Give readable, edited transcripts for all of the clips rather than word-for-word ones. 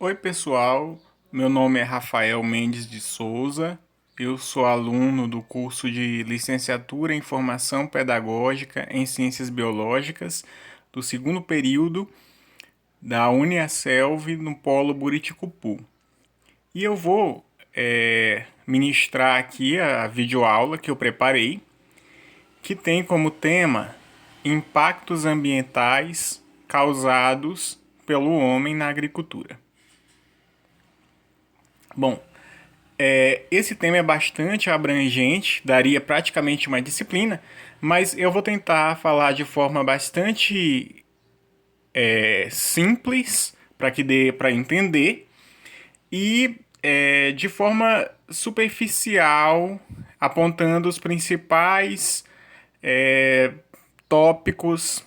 Oi, pessoal. Meu nome é Rafael Mendes de Souza. Eu sou aluno do curso de Licenciatura em Formação Pedagógica em Ciências Biológicas do segundo período da Uniaselv no Polo Buriticupu. E eu vou ministrar aqui a videoaula que eu preparei, que tem como tema impactos ambientais causados pelo homem na agricultura. Bom, esse tema é bastante abrangente, daria praticamente uma disciplina, mas eu vou tentar falar de forma bastante simples para que dê para entender e de forma superficial, apontando os principais tópicos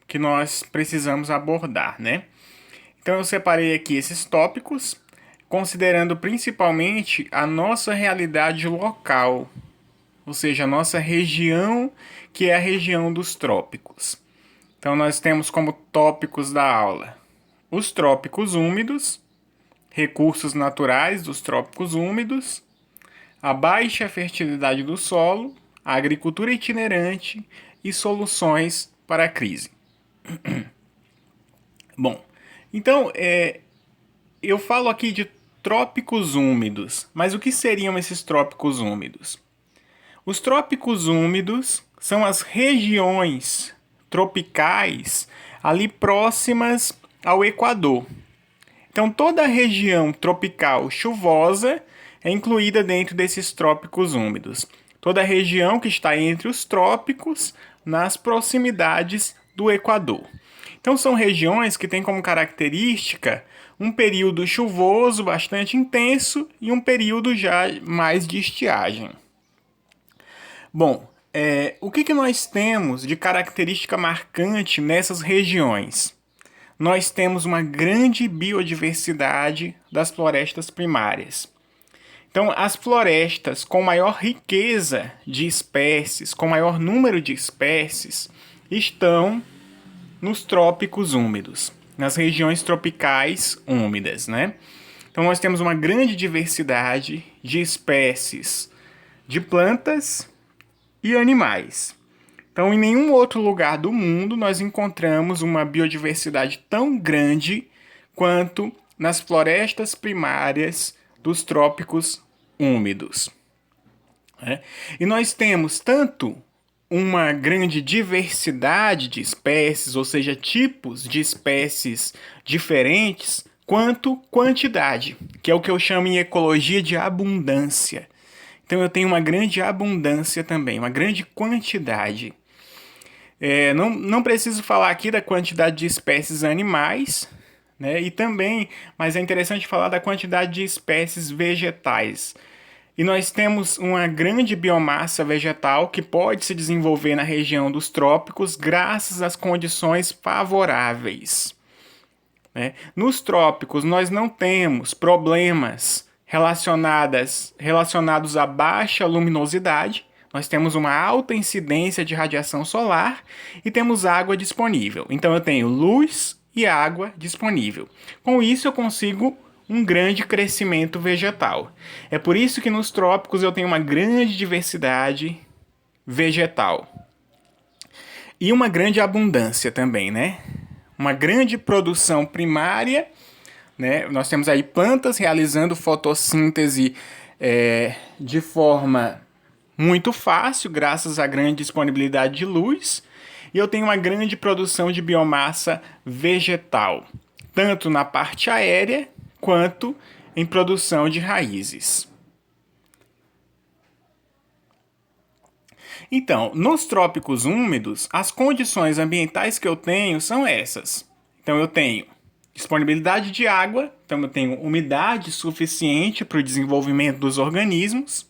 que nós precisamos abordar, né? Então eu separei aqui esses tópicos, considerando principalmente a nossa realidade local, ou seja, a nossa região, que é a região dos trópicos. Então nós temos como tópicos da aula os trópicos úmidos, recursos naturais dos trópicos úmidos, a baixa fertilidade do solo, a agricultura itinerante e soluções para a crise. Bom, então eu falo aqui de trópicos úmidos, mas o que seriam esses trópicos úmidos? Os trópicos úmidos são as regiões tropicais ali próximas ao Equador. Então, toda a região tropical chuvosa é incluída dentro desses trópicos úmidos. Toda a região que está entre os trópicos, nas proximidades do Equador. Então, são regiões que têm como característica um período chuvoso bastante intenso e um período já mais de estiagem. Bom, o que nós temos de característica marcante nessas regiões? Nós temos uma grande biodiversidade das florestas primárias. Então, as florestas com maior riqueza de espécies, com maior número de espécies, estão nos trópicos úmidos, nas regiões tropicais úmidas, né? Então, nós temos uma grande diversidade de espécies de plantas e animais. Então, em nenhum outro lugar do mundo nós encontramos uma biodiversidade tão grande quanto nas florestas primárias dos trópicos úmidos. E nós temos tanto uma grande diversidade de espécies, ou seja, tipos de espécies diferentes, quanto quantidade, que é o que eu chamo em ecologia de abundância. Então eu tenho uma grande abundância também, uma grande quantidade. Não preciso falar aqui da quantidade de espécies animais, né? E também, mas é interessante falar da quantidade de espécies vegetais. E nós temos uma grande biomassa vegetal que pode se desenvolver na região dos trópicos graças às condições favoráveis, né? Nos trópicos, nós não temos problemas relacionados à baixa luminosidade. Nós temos uma alta incidência de radiação solar e temos água disponível. Então eu tenho luz e água disponível. Com isso eu consigo um grande crescimento vegetal. É por isso que nos trópicos eu tenho uma grande diversidade vegetal. E uma grande abundância também, né? Uma grande produção primária, né? Nós temos aí plantas realizando fotossíntese de forma muito fácil, graças à grande disponibilidade de luz. E eu tenho uma grande produção de biomassa vegetal, tanto na parte aérea quanto em produção de raízes. Então, nos trópicos úmidos, as condições ambientais que eu tenho são essas. Então, eu tenho disponibilidade de água, então eu tenho umidade suficiente para o desenvolvimento dos organismos.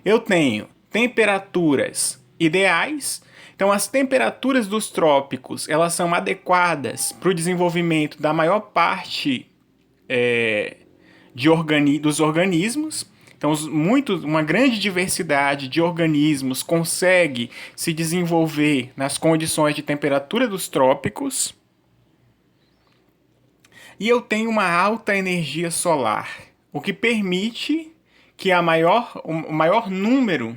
Eu tenho temperaturas ideais. Então, as temperaturas dos trópicos elas são adequadas para o desenvolvimento da maior parte dos organismos. Então, uma grande diversidade de organismos consegue se desenvolver nas condições de temperatura dos trópicos. e eu tenho uma alta energia solar, o que permite que o maior número,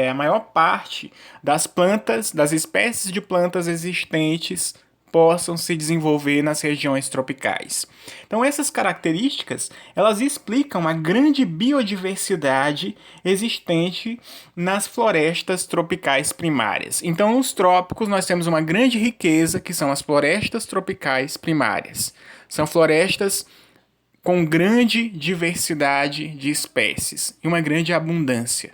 a maior parte das plantas, das espécies de plantas existentes possam se desenvolver nas regiões tropicais. Então essas características, elas explicam a grande biodiversidade existente nas florestas tropicais primárias. Então nos trópicos nós temos uma grande riqueza que são as florestas tropicais primárias. São florestas com grande diversidade de espécies e uma grande abundância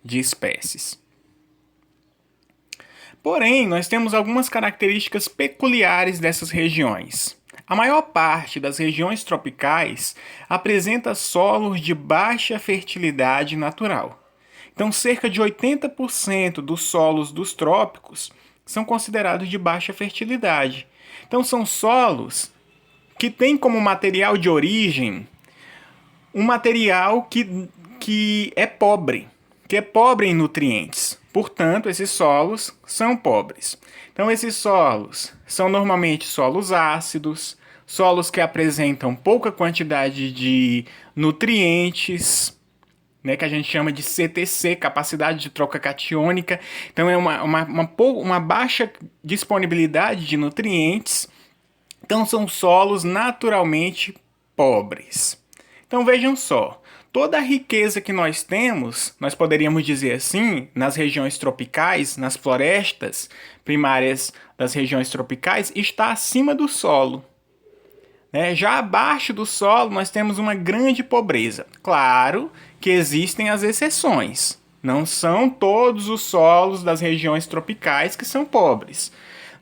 de espécies. Porém, nós temos algumas características peculiares dessas regiões. A maior parte das regiões tropicais apresenta solos de baixa fertilidade natural. Então, cerca de 80% dos solos dos trópicos são considerados de baixa fertilidade. Então, são solos que têm como material de origem um material que é pobre em nutrientes. Portanto, esses solos são pobres. Então, esses solos são normalmente solos ácidos, solos que apresentam pouca quantidade de nutrientes, né, que a gente chama de CTC, capacidade de troca catiônica. Então, é uma baixa disponibilidade de nutrientes. Então, são solos naturalmente pobres. Então, vejam só. Toda a riqueza que nós temos, nós poderíamos dizer assim, nas regiões tropicais, nas florestas primárias das regiões tropicais, está acima do solo. Já abaixo do solo, nós temos uma grande pobreza. Claro que existem as exceções. Não são todos os solos das regiões tropicais que são pobres.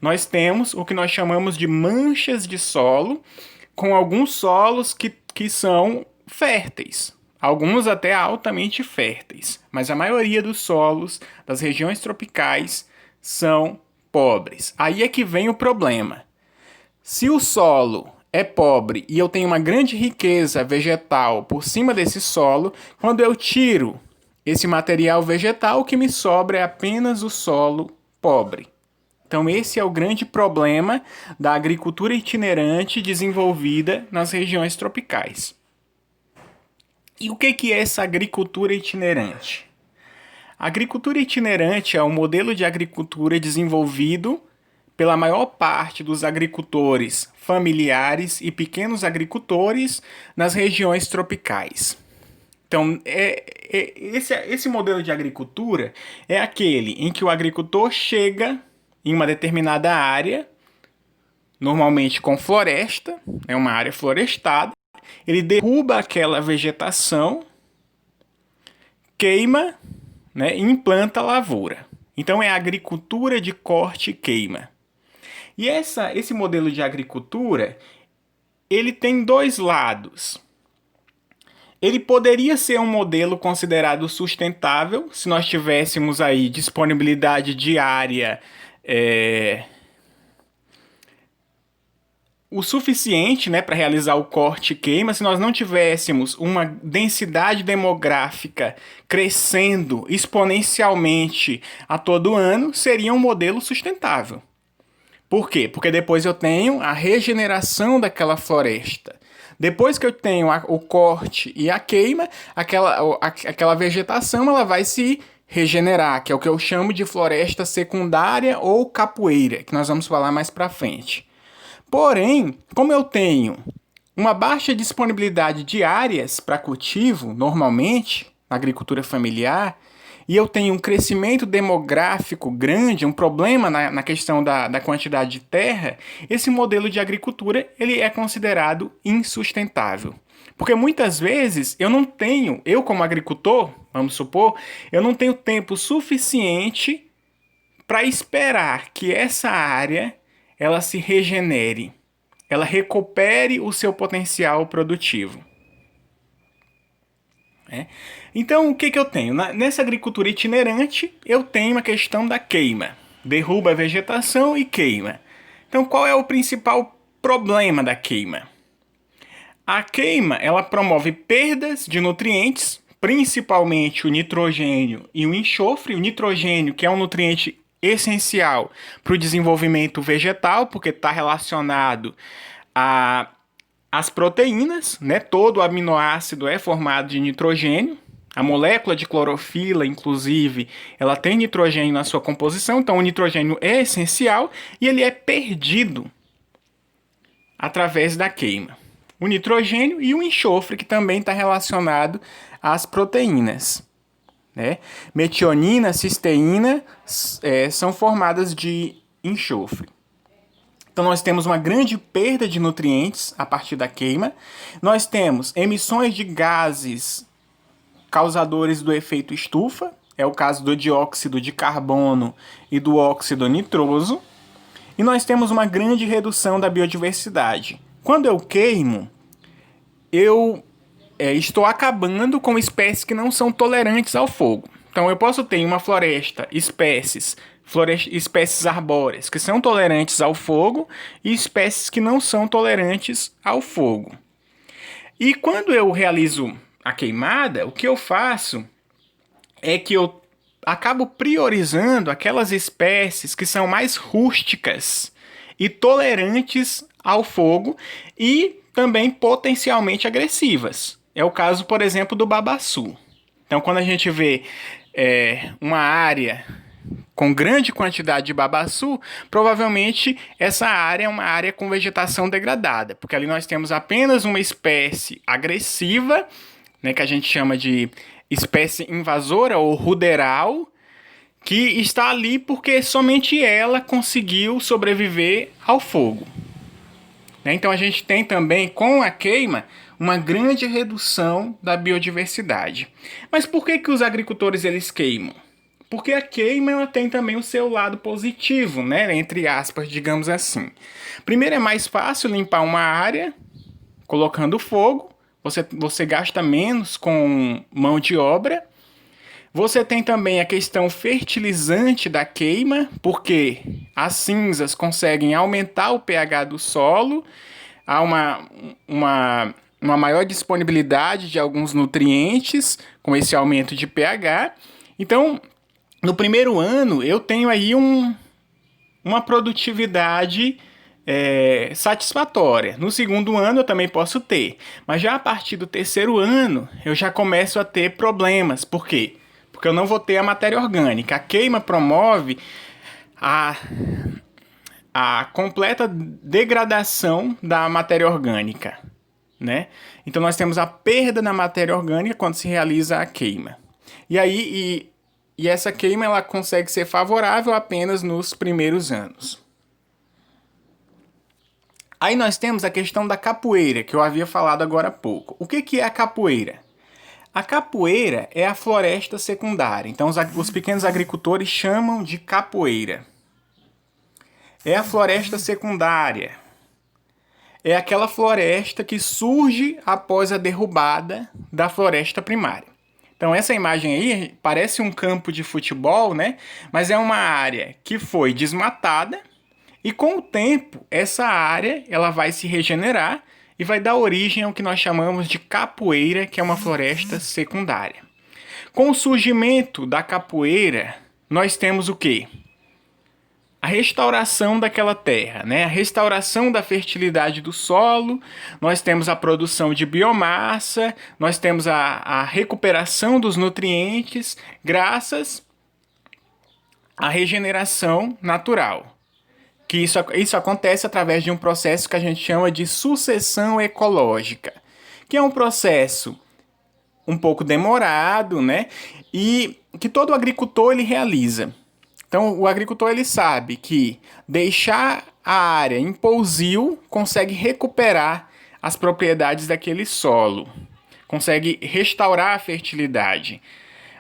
Nós temos o que nós chamamos de manchas de solo, com alguns solos que são férteis. Alguns até altamente férteis, mas a maioria dos solos das regiões tropicais são pobres. Aí é que vem o problema. Se o solo é pobre e eu tenho uma grande riqueza vegetal por cima desse solo, quando eu tiro esse material vegetal, o que me sobra é apenas o solo pobre. Então esse é o grande problema da agricultura itinerante desenvolvida nas regiões tropicais. E o que é essa agricultura itinerante? A agricultura itinerante é um modelo de agricultura desenvolvido pela maior parte dos agricultores familiares e pequenos agricultores nas regiões tropicais. Então, esse modelo de agricultura é aquele em que o agricultor chega em uma determinada área, normalmente com floresta, é uma área florestada, ele derruba aquela vegetação, queima, né, e implanta a lavoura. Então é a agricultura de corte e queima. E esse modelo de agricultura, ele tem dois lados. Ele poderia ser um modelo considerado sustentável, se nós tivéssemos aí disponibilidade de área o suficiente, né, para realizar o corte e queima. Se nós não tivéssemos uma densidade demográfica crescendo exponencialmente a todo ano, seria um modelo sustentável. Por quê? Porque depois eu tenho a regeneração daquela floresta. Depois que eu tenho o corte e a queima, aquela vegetação ela vai se regenerar, que é o que eu chamo de floresta secundária ou capoeira, que nós vamos falar mais para frente. Porém, como eu tenho uma baixa disponibilidade de áreas para cultivo, normalmente, na agricultura familiar, e eu tenho um crescimento demográfico grande, um problema na questão da quantidade de terra, esse modelo de agricultura ele é considerado insustentável. Porque muitas vezes eu como agricultor, vamos supor, eu não tenho tempo suficiente para esperar que essa área ela se regenere, ela recupere o seu potencial produtivo. Então, o que eu tenho? Nessa agricultura itinerante, eu tenho a questão da queima. Derruba a vegetação e queima. Então, qual é o principal problema da queima? A queima, ela promove perdas de nutrientes, principalmente o nitrogênio e o enxofre. O nitrogênio, que é um nutriente essencial para o desenvolvimento vegetal, porque está relacionado as proteínas, né? Todo aminoácido é formado de nitrogênio. A molécula de clorofila, inclusive, ela tem nitrogênio na sua composição, então o nitrogênio é essencial e ele é perdido através da queima. O nitrogênio e o enxofre, que também está relacionado às proteínas, né? Metionina, cisteína são formadas de enxofre. Então nós temos uma grande perda de nutrientes a partir da queima. Nós temos emissões de gases causadores do efeito estufa, é o caso do dióxido de carbono e do óxido nitroso. E nós temos uma grande redução da biodiversidade. Quando eu queimo, eu estou acabando com espécies que não são tolerantes ao fogo. Então eu posso ter em uma floresta espécies arbóreas que são tolerantes ao fogo e espécies que não são tolerantes ao fogo. E quando eu realizo a queimada, o que eu faço é que eu acabo priorizando aquelas espécies que são mais rústicas e tolerantes ao fogo e também potencialmente agressivas. É o caso, por exemplo, do babaçu. Então, quando a gente vê uma área com grande quantidade de babaçu, provavelmente essa área é uma área com vegetação degradada, porque ali nós temos apenas uma espécie agressiva, né, que a gente chama de espécie invasora ou ruderal, que está ali porque somente ela conseguiu sobreviver ao fogo. Então a gente tem também, com a queima, uma grande redução da biodiversidade. Mas por que os agricultores eles queimam? Porque a queima ela tem também o seu lado positivo, né? Entre aspas, digamos assim. Primeiro, é mais fácil limpar uma área colocando fogo. Você gasta menos com mão de obra. Você tem também a questão fertilizante da queima, porque as cinzas conseguem aumentar o pH do solo, há uma maior disponibilidade de alguns nutrientes com esse aumento de pH. Então, no primeiro ano, eu tenho aí uma produtividade satisfatória. No segundo ano eu também posso ter, mas já a partir do terceiro ano eu já começo a ter problemas. Por quê? Porque eu não vou ter a matéria orgânica. A queima promove a completa degradação da matéria orgânica, né? Então nós temos a perda da matéria orgânica quando se realiza a queima. E essa queima ela consegue ser favorável apenas nos primeiros anos. Aí nós temos a questão da capoeira, que eu havia falado agora há pouco. O que é a capoeira? A capoeira é a floresta secundária. Então os pequenos agricultores chamam de capoeira. É a floresta secundária. É aquela floresta que surge após a derrubada da floresta primária. Então essa imagem aí parece um campo de futebol, né? Mas é uma área que foi desmatada. E com o tempo, essa área ela vai se regenerar e vai dar origem ao que nós chamamos de capoeira, que é uma floresta secundária. Com o surgimento da capoeira, nós temos o quê? A restauração daquela terra, né? A restauração da fertilidade do solo, nós temos a produção de biomassa, nós temos a recuperação dos nutrientes, graças à regeneração natural. Que isso acontece através de um processo que a gente chama de sucessão ecológica, que é um processo um pouco demorado, né? E que todo agricultor ele realiza. Então, o agricultor ele sabe que deixar a área em pousio consegue recuperar as propriedades daquele solo, consegue restaurar a fertilidade.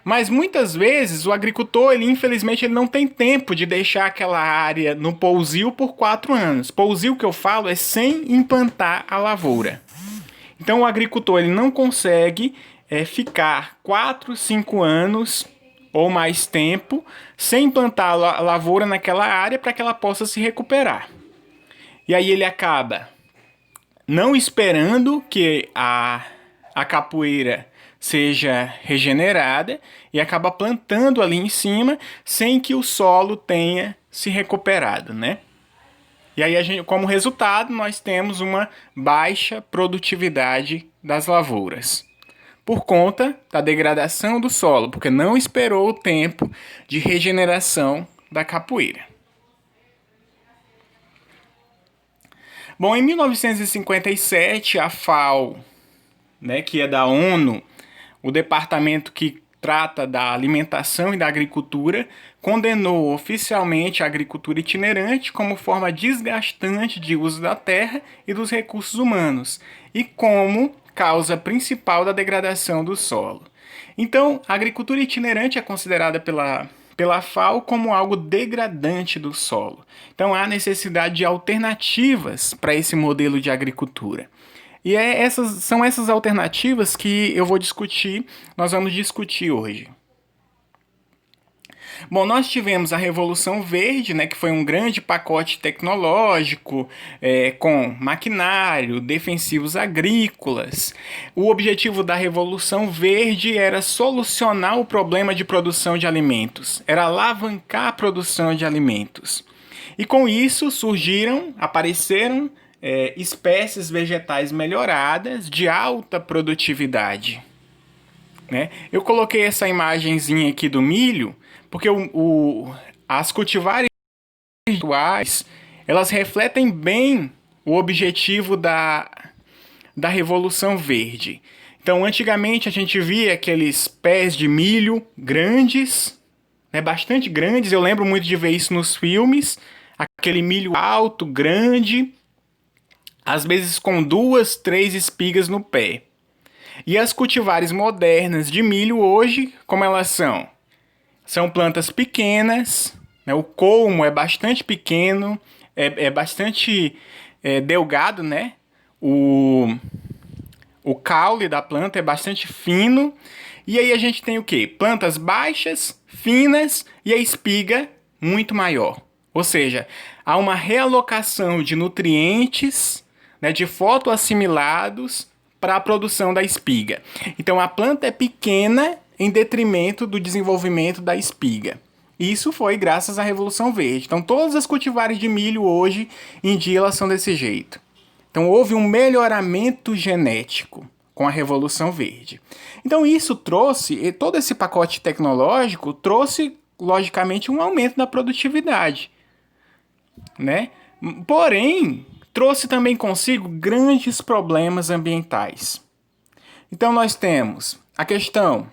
Mas muitas vezes o agricultor, infelizmente, ele não tem tempo de deixar aquela área no pousio por 4 anos. Pousio que eu falo é sem implantar a lavoura. Então o agricultor ele não consegue ficar 4, 5 anos ou mais tempo sem implantar a lavoura naquela área para que ela possa se recuperar. E aí ele acaba não esperando que a capoeira seja regenerada e acaba plantando ali em cima sem que o solo tenha se recuperado, né? E aí, como resultado, nós temos uma baixa produtividade das lavouras, por conta da degradação do solo, porque não esperou o tempo de regeneração da capoeira. Bom, em 1957, a FAO, né, que é da ONU, o departamento que trata da alimentação e da agricultura, condenou oficialmente a agricultura itinerante como forma desgastante de uso da terra e dos recursos humanos e como causa principal da degradação do solo. Então, a agricultura itinerante é considerada pela FAO como algo degradante do solo. Então, há necessidade de alternativas para esse modelo de agricultura. E são essas alternativas que nós vamos discutir hoje. Bom, nós tivemos a Revolução Verde, né, que foi um grande pacote tecnológico com maquinário, defensivos agrícolas. O objetivo da Revolução Verde era solucionar o problema de produção de alimentos, era alavancar a produção de alimentos. E com isso apareceram espécies vegetais melhoradas de alta produtividade. Né? Eu coloquei essa imagenzinha aqui do milho porque as cultivares atuais elas refletem bem o objetivo da Revolução Verde. Então, antigamente a gente via aqueles pés de milho grandes, né, bastante grandes. Eu lembro muito de ver isso nos filmes, aquele milho alto, grande, às vezes com 2, 3 espigas no pé. E as cultivares modernas de milho hoje, como elas são? São plantas pequenas, né? O colmo é bastante pequeno, é bastante delgado, né? O caule da planta é bastante fino. E aí a gente tem o quê? Plantas baixas, finas e a espiga muito maior. Ou seja, há uma realocação de nutrientes, né, de fotoassimilados para a produção da espiga. Então a planta é pequena em detrimento do desenvolvimento da espiga. Isso foi graças à Revolução Verde. Então todas as cultivares de milho hoje em dia elas são desse jeito. Então houve um melhoramento genético com a Revolução Verde. Então isso todo esse pacote tecnológico trouxe logicamente um aumento da produtividade, né? Porém, trouxe também consigo grandes problemas ambientais. Então nós temos a questão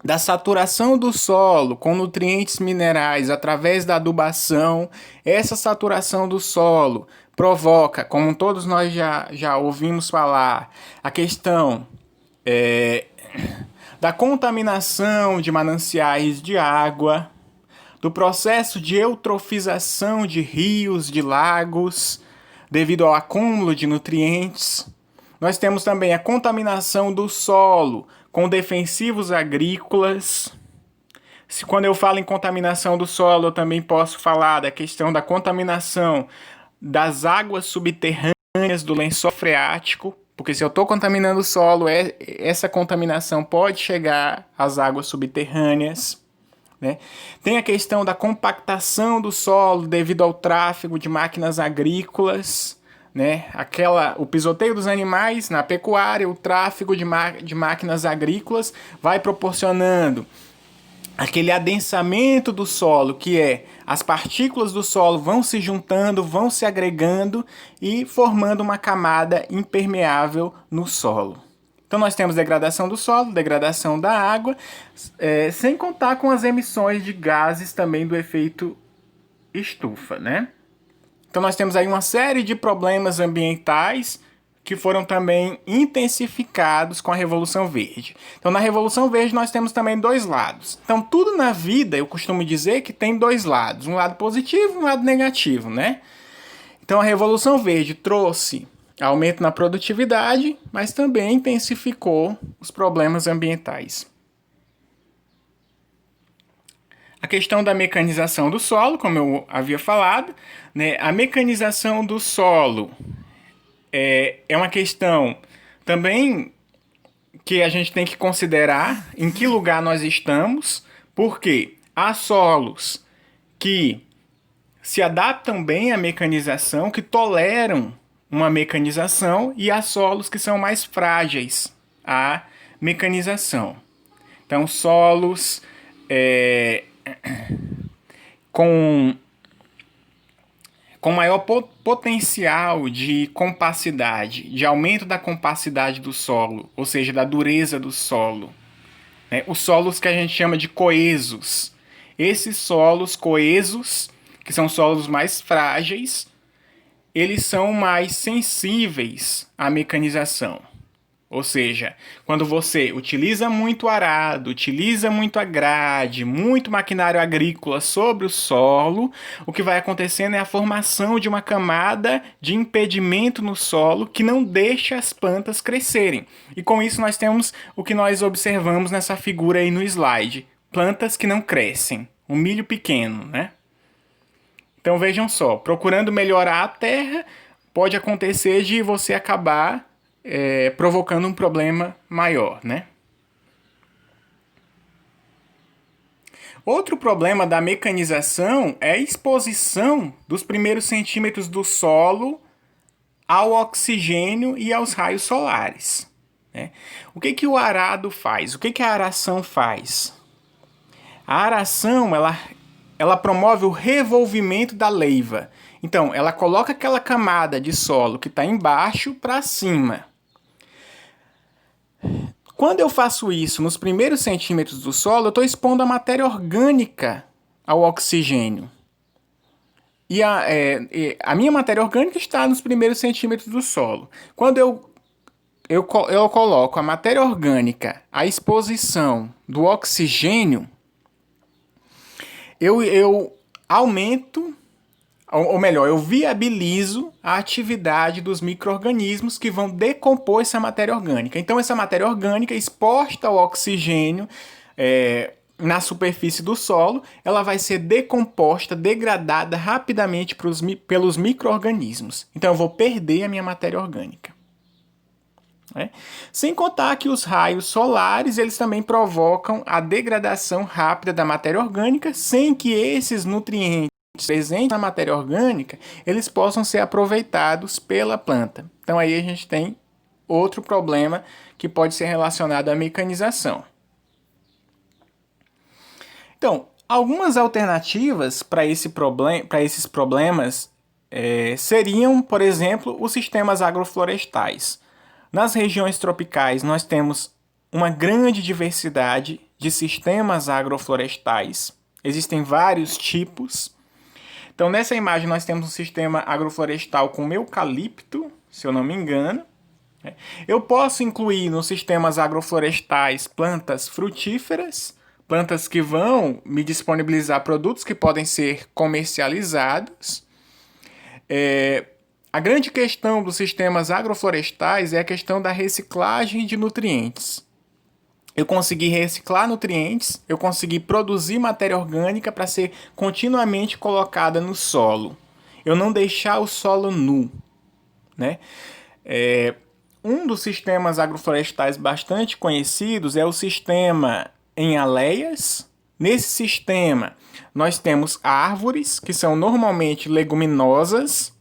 da saturação do solo com nutrientes minerais através da adubação. Essa saturação do solo provoca, como todos nós já ouvimos falar, a questão da contaminação de mananciais de água, do processo de eutrofização de rios, de lagos, devido ao acúmulo de nutrientes. Nós temos também a contaminação do solo com defensivos agrícolas. Quando eu falo em contaminação do solo, eu também posso falar da questão da contaminação das águas subterrâneas do lençol freático, porque se eu estou contaminando o solo, essa contaminação pode chegar às águas subterrâneas. Né? Tem a questão da compactação do solo devido ao tráfego de máquinas agrícolas, né? O pisoteio dos animais na pecuária, o tráfego de máquinas agrícolas vai proporcionando aquele adensamento do solo, que as partículas do solo vão se juntando, vão se agregando e formando uma camada impermeável no solo. Então nós temos degradação do solo, degradação da água, sem contar com as emissões de gases também do efeito estufa, né? Então nós temos aí uma série de problemas ambientais que foram também intensificados com a Revolução Verde. Então na Revolução Verde nós temos também dois lados. Então tudo na vida, eu costumo dizer que tem dois lados, um lado positivo e um lado negativo, né? Então a Revolução Verde trouxe aumento na produtividade, mas também intensificou os problemas ambientais. A questão da mecanização do solo, como eu havia falado, né? A mecanização do solo é uma questão também que a gente tem que considerar em que lugar nós estamos, porque há solos que se adaptam bem à mecanização, que toleram uma mecanização, e há solos que são mais frágeis à mecanização. Então, solos com maior potencial de compacidade, de aumento da compacidade do solo, ou seja, da dureza do solo. Né? Os solos que a gente chama de coesos. Esses solos coesos, que são solos mais frágeis, eles são mais sensíveis à mecanização. Ou seja, quando você utiliza muito arado, utiliza muito a grade, muito maquinário agrícola sobre o solo, o que vai acontecendo é a formação de uma camada de impedimento no solo que não deixa as plantas crescerem. E com isso nós temos o que nós observamos nessa figura aí no slide. Plantas que não crescem. Um milho pequeno, né? Então vejam só, procurando melhorar a terra, pode acontecer de você acabar provocando um problema maior, né? Outro problema da mecanização é a exposição dos primeiros centímetros do solo ao oxigênio e aos raios solares. Né? O que o arado faz? O que a aração faz? A aração, ela promove o revolvimento da leiva. Então, ela coloca aquela camada de solo que está embaixo para cima. Quando eu faço isso nos primeiros centímetros do solo, eu estou expondo a matéria orgânica ao oxigênio. E a minha matéria orgânica está nos primeiros centímetros do solo. Quando eu coloco a matéria orgânica à exposição do oxigênio, eu aumento, ou melhor, eu viabilizo a atividade dos micro-organismos que vão decompor essa matéria orgânica. Então, essa matéria orgânica exposta ao oxigênio na superfície do solo, ela vai ser decomposta, degradada rapidamente pelos micro-organismos. Então, eu vou perder a minha matéria orgânica. Sem contar que os raios solares, eles também provocam a degradação rápida da matéria orgânica, sem que esses nutrientes presentes na matéria orgânica, eles possam ser aproveitados pela planta. Então aí a gente tem outro problema que pode ser relacionado à mecanização. Então, algumas alternativas para esses problemas seriam, por exemplo, os sistemas agroflorestais. Nas regiões tropicais, nós temos uma grande diversidade de sistemas agroflorestais. Existem vários tipos. Então, nessa imagem, nós temos um sistema agroflorestal com eucalipto, se eu não me engano. Eu posso incluir nos sistemas agroflorestais plantas frutíferas, plantas que vão me disponibilizar produtos que podem ser comercializados. A grande questão dos sistemas agroflorestais é a questão da reciclagem de nutrientes. Eu consegui reciclar nutrientes, eu consegui produzir matéria orgânica para ser continuamente colocada no solo. Eu não deixar o solo nu. Né? Um dos sistemas agroflorestais bastante conhecidos é o sistema em aleias. Nesse sistema, nós temos árvores, que são normalmente leguminosas.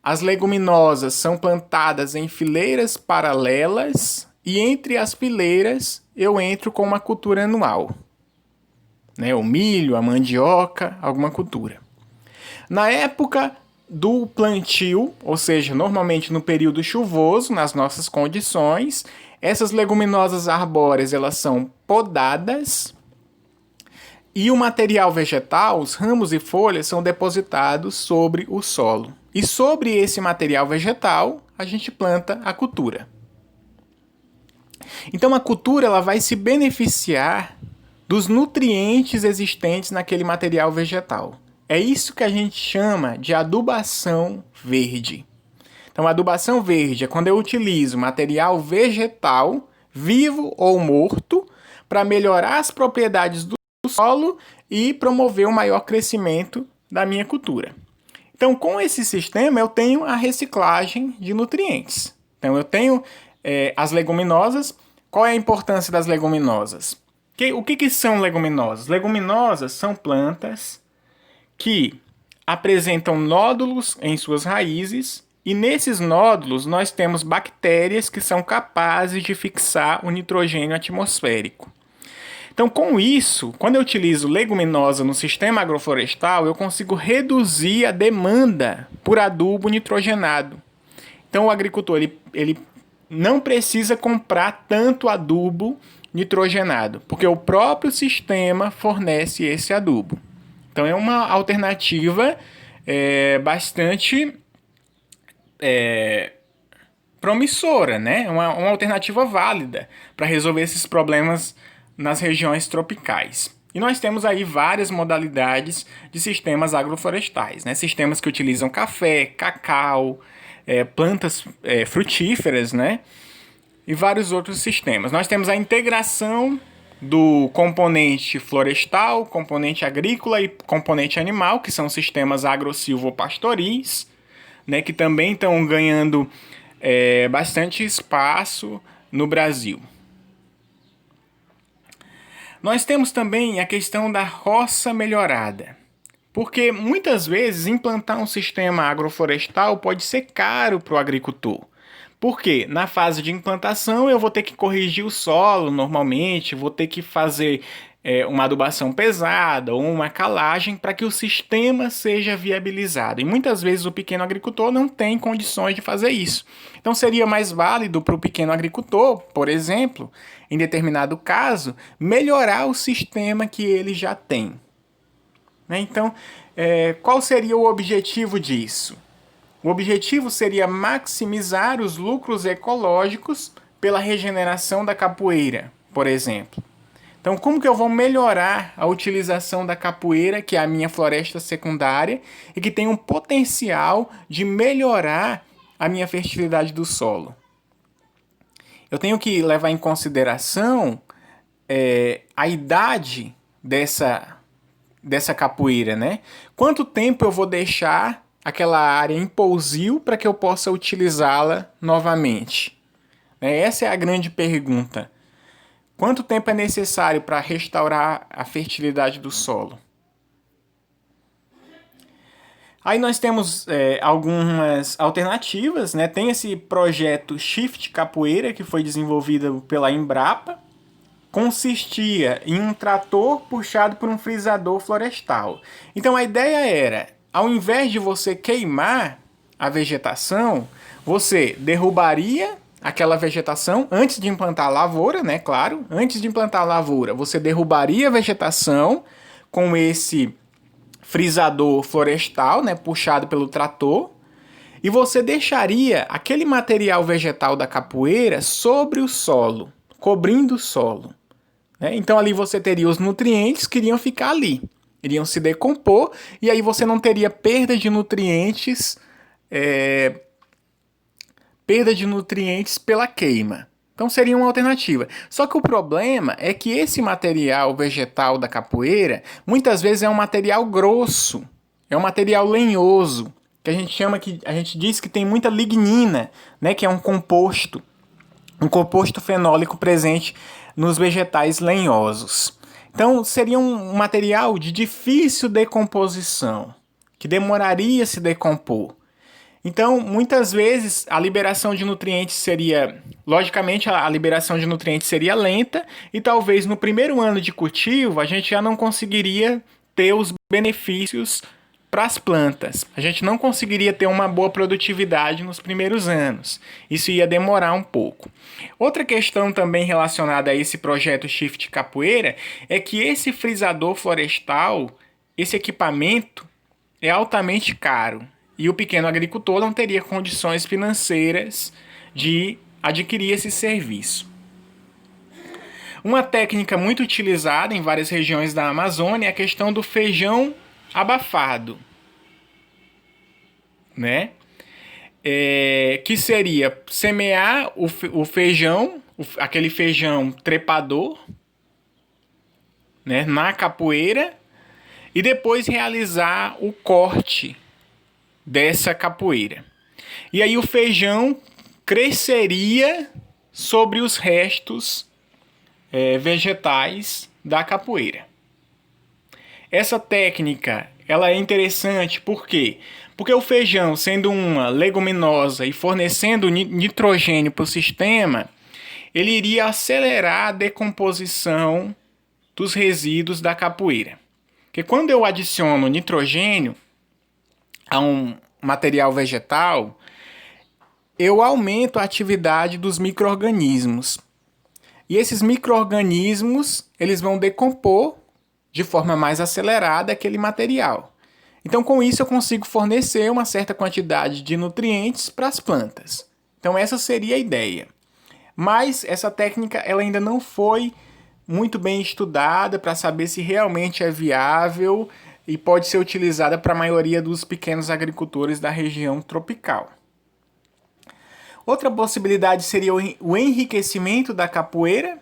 As leguminosas são plantadas em fileiras paralelas e entre as fileiras eu entro com uma cultura anual. O milho, a mandioca, alguma cultura. Na época do plantio, ou seja, normalmente no período chuvoso, nas nossas condições, essas leguminosas arbóreas elas são podadas e o material vegetal, os ramos e folhas, são depositados sobre o solo. E sobre esse material vegetal, a gente planta a cultura. Então, a cultura ela vai se beneficiar dos nutrientes existentes naquele material vegetal. É isso que a gente chama de adubação verde. Então, a adubação verde é quando eu utilizo material vegetal, vivo ou morto, para melhorar as propriedades do solo e promover um maior crescimento da minha cultura. Então, com esse sistema, eu tenho a reciclagem de nutrientes. Então, eu tenho as leguminosas. Qual é a importância das leguminosas? O que são leguminosas? Leguminosas são plantas que apresentam nódulos em suas raízes, e nesses nódulos nós temos bactérias que são capazes de fixar o nitrogênio atmosférico. Então, com isso, quando eu utilizo leguminosa no sistema agroflorestal, eu consigo reduzir a demanda por adubo nitrogenado. Então, o agricultor ele não precisa comprar tanto adubo nitrogenado, porque o próprio sistema fornece esse adubo. Então, é uma alternativa bastante promissora, né? Uma alternativa válida para resolver esses problemas nas regiões tropicais. E nós temos aí várias modalidades de sistemas agroflorestais, né? Sistemas que utilizam café, cacau, plantas frutíferas, né? E vários outros sistemas. Nós temos a integração do componente florestal, componente agrícola e componente animal, que são sistemas agro-silvopastoris, né? Que também estão ganhando bastante espaço no Brasil. Nós temos também a questão da roça melhorada, porque muitas vezes implantar um sistema agroflorestal pode ser caro para o agricultor. Porque na fase de implantação eu vou ter que corrigir o solo normalmente, vou ter que fazer uma adubação pesada ou uma calagem para que o sistema seja viabilizado. E muitas vezes o pequeno agricultor não tem condições de fazer isso. Então seria mais válido para o pequeno agricultor, por exemplo, em determinado caso, melhorar o sistema que ele já tem. Então, qual seria o objetivo disso? O objetivo seria maximizar os lucros ecológicos pela regeneração da capoeira, por exemplo. Então, como que eu vou melhorar a utilização da capoeira, que é a minha floresta secundária, e que tem um potencial de melhorar a minha fertilidade do solo? Eu tenho que levar em consideração a idade dessa capoeira, né? Quanto tempo eu vou deixar aquela área em pousio para que eu possa utilizá-la novamente? Essa é a grande pergunta. Quanto tempo é necessário para restaurar a fertilidade do solo? Aí nós temos algumas alternativas, né? Tem esse projeto Shift Capoeira, que foi desenvolvido pela Embrapa. Consistia em um trator puxado por um frisador florestal. Então a ideia era, ao invés de você queimar a vegetação, você derrubaria aquela vegetação antes de implantar a lavoura, né? Claro, antes de implantar a lavoura, você derrubaria a vegetação com esse frisador florestal, né? Puxado pelo trator, e você deixaria aquele material vegetal da capoeira sobre o solo, cobrindo o solo. Então ali você teria os nutrientes que iriam ficar ali, iriam se decompor, e aí você não teria perda de nutrientes pela queima. Então seria uma alternativa. Só que o problema é que esse material vegetal da capoeira muitas vezes é um material grosso, é um material lenhoso, que a gente diz que tem muita lignina, né, que é um composto fenólico presente nos vegetais lenhosos. Então seria um material de difícil decomposição, que demoraria a se decompor. Então, muitas vezes, a liberação de nutrientes seria... Logicamente, a liberação de nutrientes seria lenta e talvez no primeiro ano de cultivo a gente já não conseguiria ter os benefícios para as plantas. A gente não conseguiria ter uma boa produtividade nos primeiros anos. Isso ia demorar um pouco. Outra questão também relacionada a esse projeto Shift Capoeira é que esse frisador florestal, esse equipamento, é altamente caro. E o pequeno agricultor não teria condições financeiras de adquirir esse serviço. Uma técnica muito utilizada em várias regiões da Amazônia é a questão do feijão abafado, né? Que seria semear o feijão, aquele feijão trepador, né, na capoeira, e depois realizar o corte dessa capoeira. E aí o feijão cresceria sobre os restos vegetais da capoeira. Essa técnica ela é interessante, por quê? Porque o feijão, sendo uma leguminosa e fornecendo nitrogênio para o sistema, ele iria acelerar a decomposição dos resíduos da capoeira. Porque quando eu adiciono nitrogênio a um material vegetal, eu aumento a atividade dos micro-organismos. E esses micro-organismos, eles vão decompor de forma mais acelerada aquele material. Então, com isso, eu consigo fornecer uma certa quantidade de nutrientes para as plantas. Então, essa seria a ideia. Mas essa técnica ela ainda não foi muito bem estudada para saber se realmente é viável e pode ser utilizada para a maioria dos pequenos agricultores da região tropical. Outra possibilidade seria o enriquecimento da capoeira.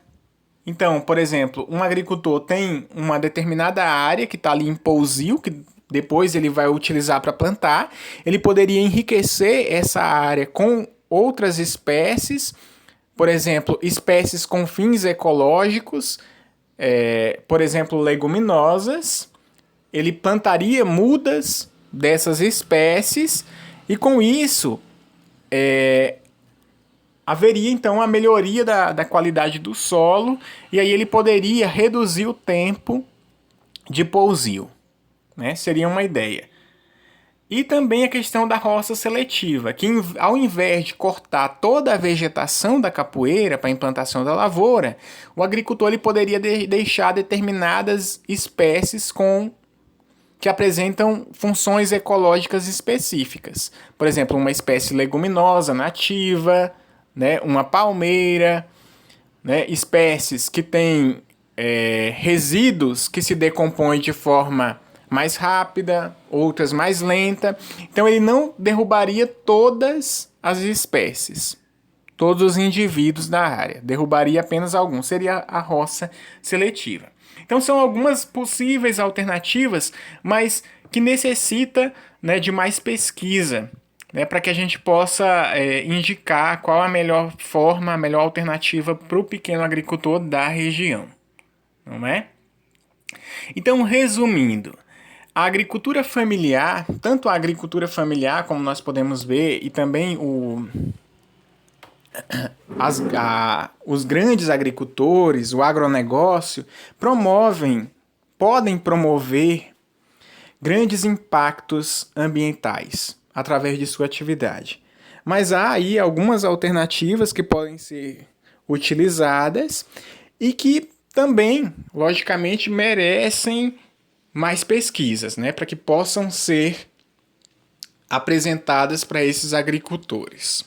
Então, por exemplo, um agricultor tem uma determinada área que está ali em pousio, que depois ele vai utilizar para plantar. Ele poderia enriquecer essa área com outras espécies, por exemplo, espécies com fins ecológicos, por exemplo, leguminosas. Ele plantaria mudas dessas espécies e com isso haveria então a melhoria da qualidade do solo e aí ele poderia reduzir o tempo de pousio, né? Seria uma ideia. E também a questão da roça seletiva, que ao invés de cortar toda a vegetação da capoeira para a implantação da lavoura, o agricultor ele poderia deixar determinadas espécies que apresentam funções ecológicas específicas. Por exemplo, uma espécie leguminosa nativa, né, uma palmeira, né, espécies que têm resíduos que se decompõem de forma mais rápida, outras mais lenta. Então ele não derrubaria todas as espécies, todos os indivíduos da área, derrubaria apenas alguns, seria a roça seletiva. Então são algumas possíveis alternativas, mas que necessita, né, de mais pesquisa, né, para que a gente possa indicar qual a melhor forma, a melhor alternativa para o pequeno agricultor da região, não é? Então, resumindo, a agricultura familiar, tanto a agricultura familiar, como nós podemos ver, e também os grandes agricultores, o agronegócio, podem promover grandes impactos ambientais através de sua atividade. Mas há aí algumas alternativas que podem ser utilizadas e que também, logicamente, merecem mais pesquisas, né, para que possam ser apresentadas para esses agricultores.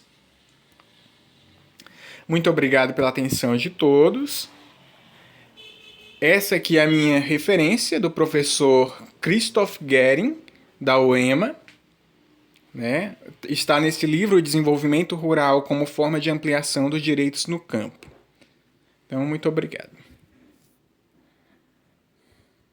Muito obrigado pela atenção de todos. Essa aqui é a minha referência do professor Christoph Gehring, da UEMA. Né? Está nesse livro Desenvolvimento Rural como forma de ampliação dos direitos no campo. Então, muito obrigado.